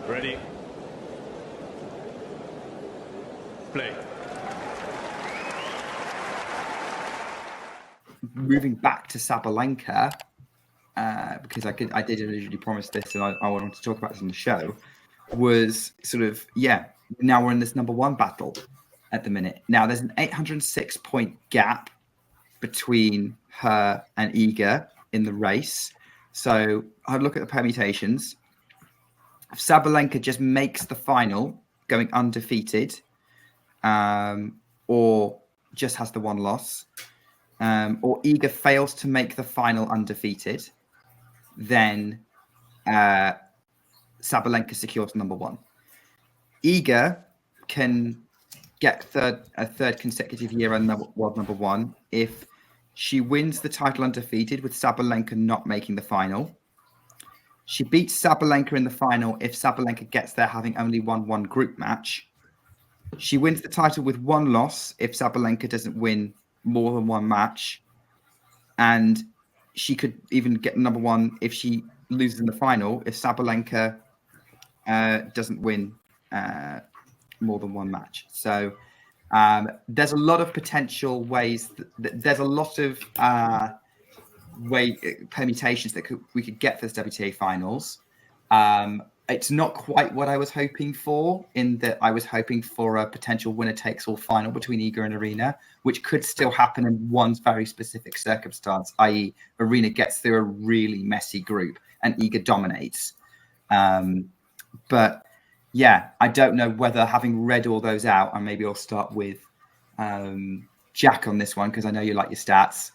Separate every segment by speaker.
Speaker 1: Ready. Play.
Speaker 2: Moving back to Sabalenka, because I did originally promise this and I wanted to talk about this on the show, was sort of, now we're in this number one battle at the minute. Now there's an 806 point gap between her and Iga in the race. So I'd look at the permutations. If Sabalenka just makes the final, going undefeated, or just has the one loss, or Iga fails to make the final undefeated, then Sabalenka secures number one. Iga can get a third consecutive year on world number one if she wins the title undefeated with Sabalenka not making the final. She beats Sabalenka in the final if Sabalenka gets there having only won one group match. She wins the title with one loss if Sabalenka doesn't win more than one match. And she could even get number one if she loses in the final if Sabalenka doesn't win more than one match. So there's a lot of potential ways. There's a lot of permutations that we could get for this WTA finals. It's not quite what I was hoping for, in that I was hoping for a potential winner-takes-all final between Iga and Aryna, which could still happen in one very specific circumstance, i.e. Aryna gets through a really messy group and Iga dominates. But yeah, I don't know whether, having read all those out, and maybe I'll start with Jack on this one, because I know you like your stats,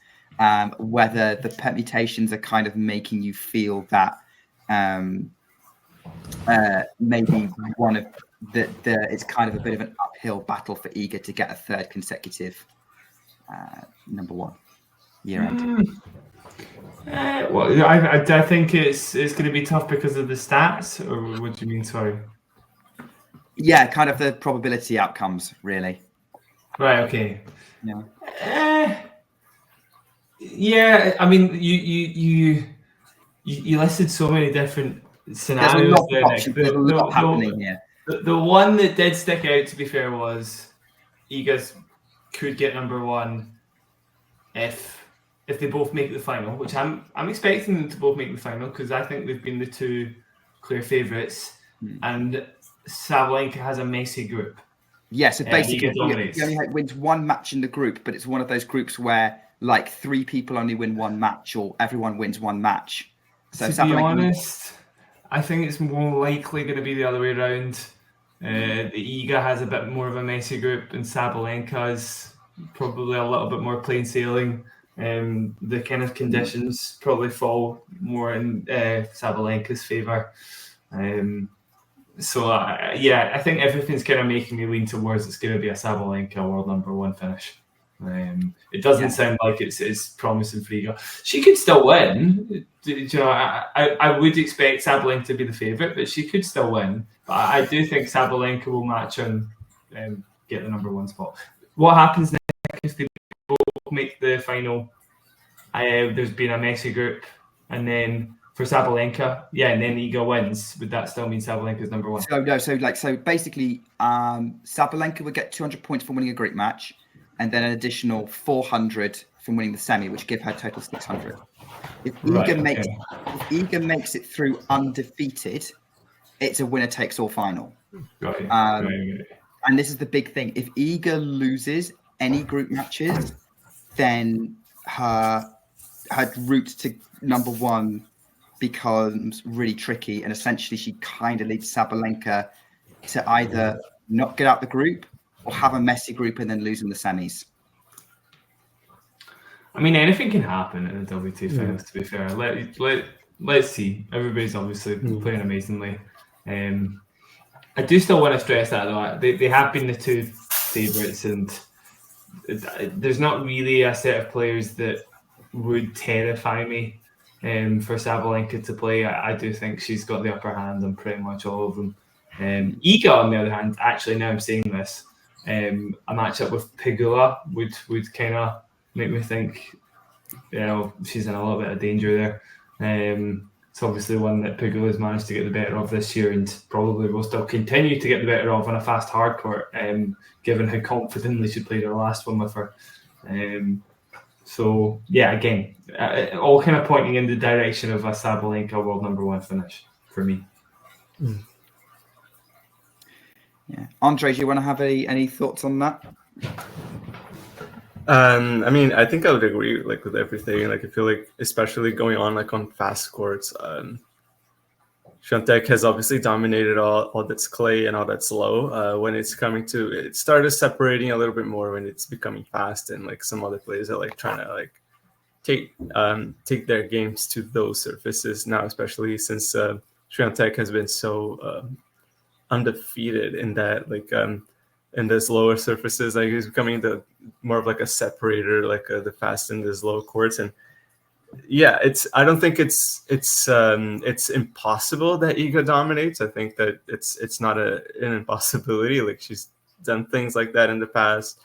Speaker 2: whether the permutations are kind of making you feel that maybe one of it's kind of a bit of an uphill battle for Iga to get a third consecutive number one year end.
Speaker 3: Well, I think it's going to be tough because of the stats, or what do you mean? Sorry.
Speaker 2: Yeah, kind of the probability outcomes, really.
Speaker 3: Right. Okay.
Speaker 2: Yeah.
Speaker 3: Yeah. I mean, you listed so many different scenarios.
Speaker 2: There's a lot happening here.
Speaker 3: The one that did stick out, to be fair, was Iga's could get number one if they both make the final, which I'm expecting them to both make the final, because I think they've been the two clear favourites, and Sabalenka has a messy group.
Speaker 2: Yeah, so basically he only wins one match in the group, but it's one of those groups where like three people only win one match, or everyone wins one match. So
Speaker 3: to be honest, I think it's more likely going to be the other way around. The Iga has a bit more of a messy group, and Sabalenka's probably a little bit more plain sailing. The kind of conditions probably fall more in Sabalenka's favour. So I think everything's kind of making me lean towards it's going to be a Sabalenka world number one finish. It doesn't sound like it's promising for Iga. She could still win. I would expect Sabalenka to be the favourite, but she could still win. But I do think Sabalenka will match and get the number one spot. What happens next if they both make the final? There's been a messy group, and then for Sabalenka, and then Iga wins. Would that still mean Sabalenka's number one?
Speaker 2: So basically, Sabalenka would get 200 points for winning a group match, and then an additional 400 from winning the semi, which give her total 600. If Iga makes it through undefeated, it's a winner-takes-all final.
Speaker 3: Right.
Speaker 2: And this is the big thing. If Iga loses any group matches, then her route to number one becomes really tricky, and essentially she kind of leads Sabalenka to either not get out the group or have a messy group and then lose in the semis.
Speaker 3: I mean, anything can happen in the WTA finals, to be fair. Let's see. Everybody's obviously playing amazingly. I do still want to stress that, though. They have been the two favourites, and there's not really a set of players that would terrify me for Sabalenka to play. I do think she's got the upper hand on pretty much all of them. Iga, on the other hand, actually, now I'm saying this, a matchup with Pegula would kind of make me think, she's in a little bit of danger there. It's obviously one that Pegula's managed to get the better of this year, and probably will still continue to get the better of on a fast hard court, given how confidently she played her last one with her. So yeah, again, all kind of pointing in the direction of a Sabalenka world number 1 finish for me.
Speaker 2: Yeah, Andre, do you want to have any thoughts on that?
Speaker 4: I mean, I think I would agree like with everything. Like I feel like, especially going on like on fast courts, Swiatek has obviously dominated all that's clay and all that's low. When it's coming to, it started separating a little bit more when it's becoming fast, and like some other players are like trying to like take their games to those surfaces now, especially since Swiatek has been so undefeated in that like in those lower surfaces. Like he's becoming more of like a separator, like the fast and the low courts. And yeah, I don't think it's impossible that Iga dominates. I think that it's not an impossibility. Like she's done things like that in the past.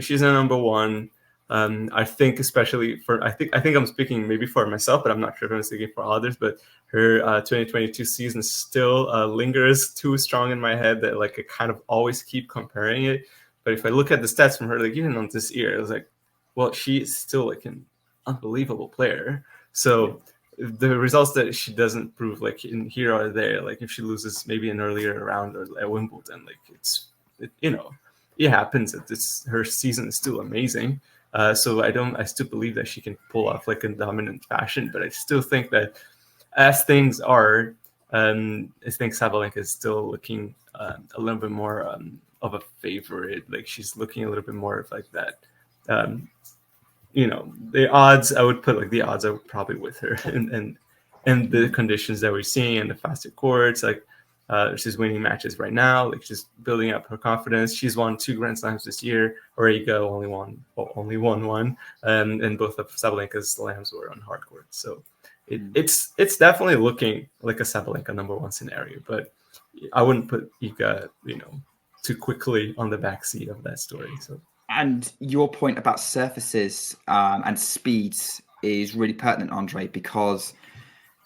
Speaker 4: She's a number 1. I think especially I think I'm speaking maybe for myself, but I'm not sure if I'm speaking for others. But her 2022 season still lingers too strong in my head that like I kind of always keep comparing it. But if I look at the stats from her, like even on this year, I was like, well, she is still like an unbelievable player. So the results that she doesn't prove like in here or there, like if she loses maybe an earlier round or at Wimbledon, like it happens. Her season is still amazing. So I still believe that she can pull off like a dominant fashion, but I still think that as things are, I think Sabalenka is still looking a little bit more of a favorite. Like she's looking a little bit more of like that. The odds I would put like the odds are probably with her, and the conditions that we're seeing and the faster courts, like. She's winning matches right now. Like she's building up her confidence. She's won 2 Grand Slams this year. Iga only won one, and both of Sabalenka's slams were on hard court. So it's definitely looking like a Sabalenka number 1 scenario. But I wouldn't put Iga, too quickly on the backseat of that story. So.
Speaker 2: And your point about surfaces and speeds is really pertinent, Andre, because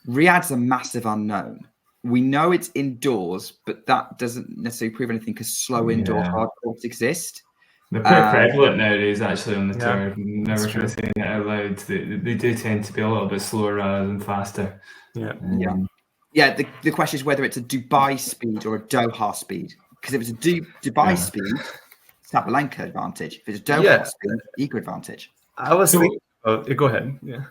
Speaker 2: Riyadh's a massive unknown. We know it's indoors, but that doesn't necessarily prove anything because slow indoor hard courts exist.
Speaker 3: They're pretty prevalent nowadays, actually, on the tour. Never try saying it out loud. They do tend to be a little bit slower rather than faster.
Speaker 2: Yeah. The question is whether it's a Dubai speed or a Doha speed. Because if it's a Dubai speed, Sabalenka advantage. If it's a Doha speed, Iga advantage.
Speaker 4: I was thinking. Go ahead. Yeah.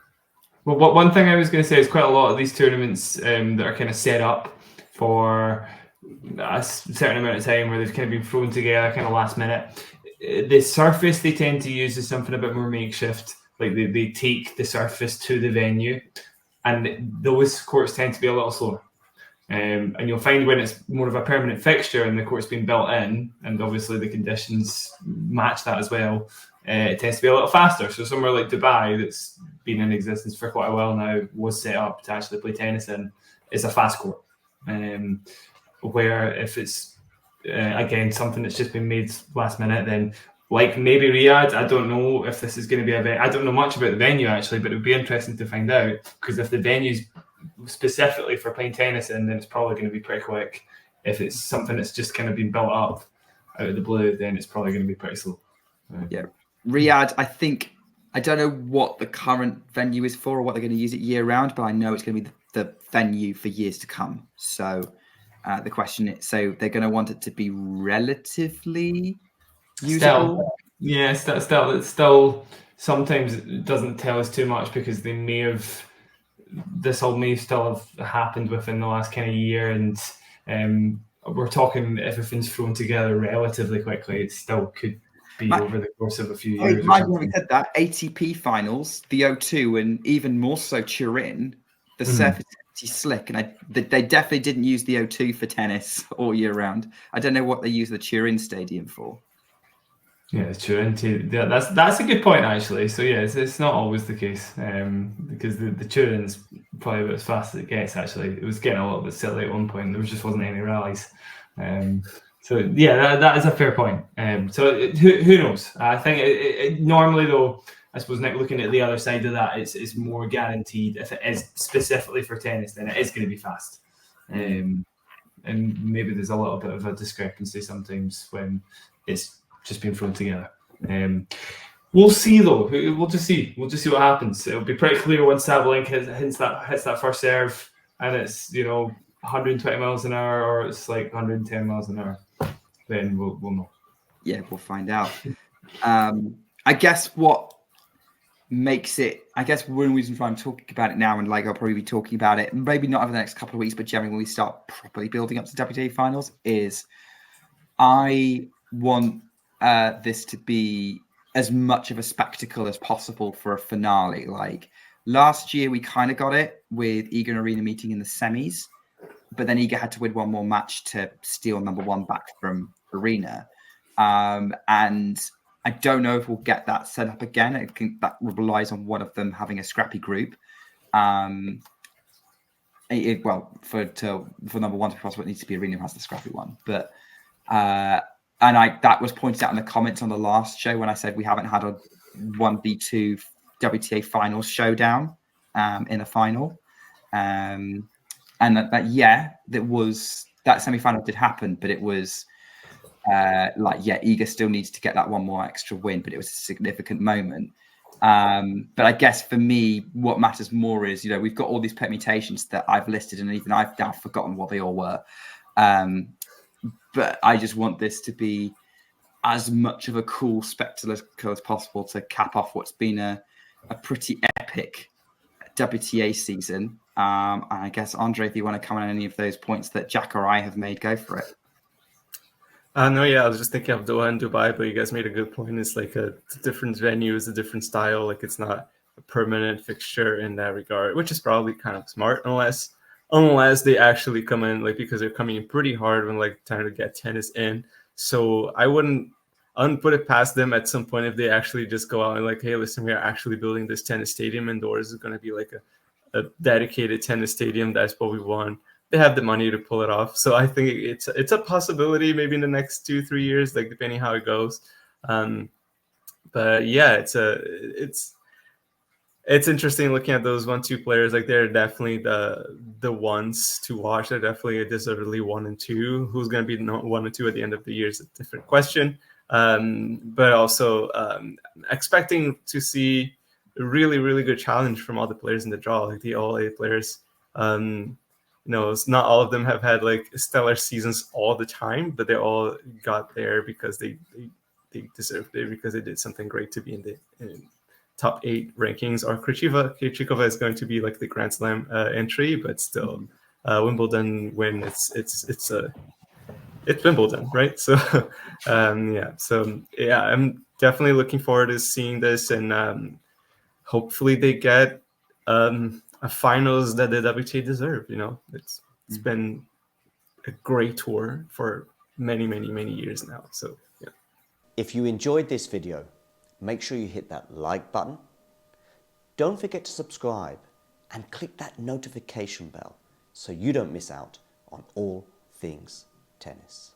Speaker 3: Well, one thing I was going to say is quite a lot of these tournaments that are kind of set up for a certain amount of time where they've kind of been thrown together kind of last minute. The surface they tend to use is something a bit more makeshift. Like they take the surface to the venue, and those courts tend to be a little slower. And you'll find when it's more of a permanent fixture and the court's been built in, and obviously the conditions match that as well, it tends to be a little faster. So somewhere like Dubai, that's been in existence for quite a while now, was set up to actually play tennis in, is a fast court. Where if it's, again, something that's just been made last minute, then like maybe Riyadh, I don't know if this is going to be I don't know much about the venue actually, but it would be interesting to find out, because if the venue's specifically for playing tennis in, then it's probably going to be pretty quick. If it's something that's just kind of been built up out of the blue, then it's probably going to be pretty slow.
Speaker 2: Yeah. Riyadh, I don't know what the current venue is for or what they're going to use it year round, but I know it's going to be the venue for years to come. So the question is, so they're going to want it to be relatively usable?
Speaker 3: Still sometimes it doesn't tell us too much, because they this all may still have happened within the last kind of year, and we're talking everything's thrown together relatively quickly. It still could be over the course of a few years.
Speaker 2: We said that ATP finals, the O2, and even more so Turin, the surface is slick, and they definitely didn't use the O2 for tennis all year round. I don't know what they use the Turin Stadium for.
Speaker 3: Yeah, Turin too. Yeah, that's a good point actually. So yeah, it's not always the case, because the Turin's probably about as fast as it gets. Actually, it was getting a little bit silly at one point. There just wasn't any rallies. So yeah, that is a fair point. So who knows? I think it normally though, I suppose, Nick, looking at the other side of that, it's more guaranteed if it is specifically for tennis, then it is going to be fast. And maybe there's a little bit of a discrepancy sometimes when it's just been thrown together. We'll see though. We'll just see what happens. It'll be pretty clear once Sabalenka hits that first serve, and it's 120 miles an hour or it's like 110 miles an hour. Then we'll know.
Speaker 2: Yeah, we'll find out. I guess what makes it, one reason why I'm talking about it now, and like I'll probably be talking about it maybe not over the next couple of weeks, but generally when we start properly building up to WTA finals, is I want this to be as much of a spectacle as possible for a finale. Like last year, we kind of got it with Iga and Aryna meeting in the semis, but then Iga had to win one more match to steal number one back from Aryna. And I don't know if we'll get that set up again. I think that relies on one of them having a scrappy group. For number one to be possible, it needs to be Aryna who has the scrappy one. But that was pointed out in the comments on the last show when I said we haven't had a 1v2 WTA finals showdown in a final. And that semi-final did happen, but it was Iga still needs to get that one more extra win, but it was a significant moment. But I guess for me, what matters more is, we've got all these permutations that I've listed, and even I've now forgotten what they all were. But I just want this to be as much of a cool spectacle as possible to cap off what's been a pretty epic WTA season. I guess, Andre, if you want to comment on any of those points that Jack or I have made, go for it.
Speaker 4: No, yeah, I was just thinking of Doha and Dubai, but you guys made a good point. It's like a different venue, it's a different style. Like it's not a permanent fixture in that regard, which is probably kind of smart, unless they actually come in, like, because they're coming in pretty hard when like trying to get tennis in. So I wouldn't put it past them at some point if they actually just go out and like, hey, listen, we are actually building this tennis stadium indoors. It's going to be like a dedicated tennis stadium. That's what we want. They have the money to pull it off. So I think it's a possibility maybe in the next 2-3 years, like depending how it goes. But yeah, it's interesting looking at those 1-2 players. Like they're definitely the ones to watch. They're definitely deservedly 1 and 2. Who's going to be 1 and 2 at the end of the year is a different question. But also expecting to see a really, really good challenge from all the players in the draw, like the all 8 players. It's not all of them have had like stellar seasons all the time, but they all got there because they deserved it, because they did something great to be in the top 8 rankings. Or Krejcikova is going to be like the Grand Slam entry, but still Wimbledon win. It's Wimbledon, right? So I'm definitely looking forward to seeing this, and hopefully they get a finals that the WTA deserve. It's been a great tour for many, many, many years now. So yeah.
Speaker 5: If you enjoyed this video, make sure you hit that like button. Don't forget to subscribe and click that notification bell so you don't miss out on all things tennis.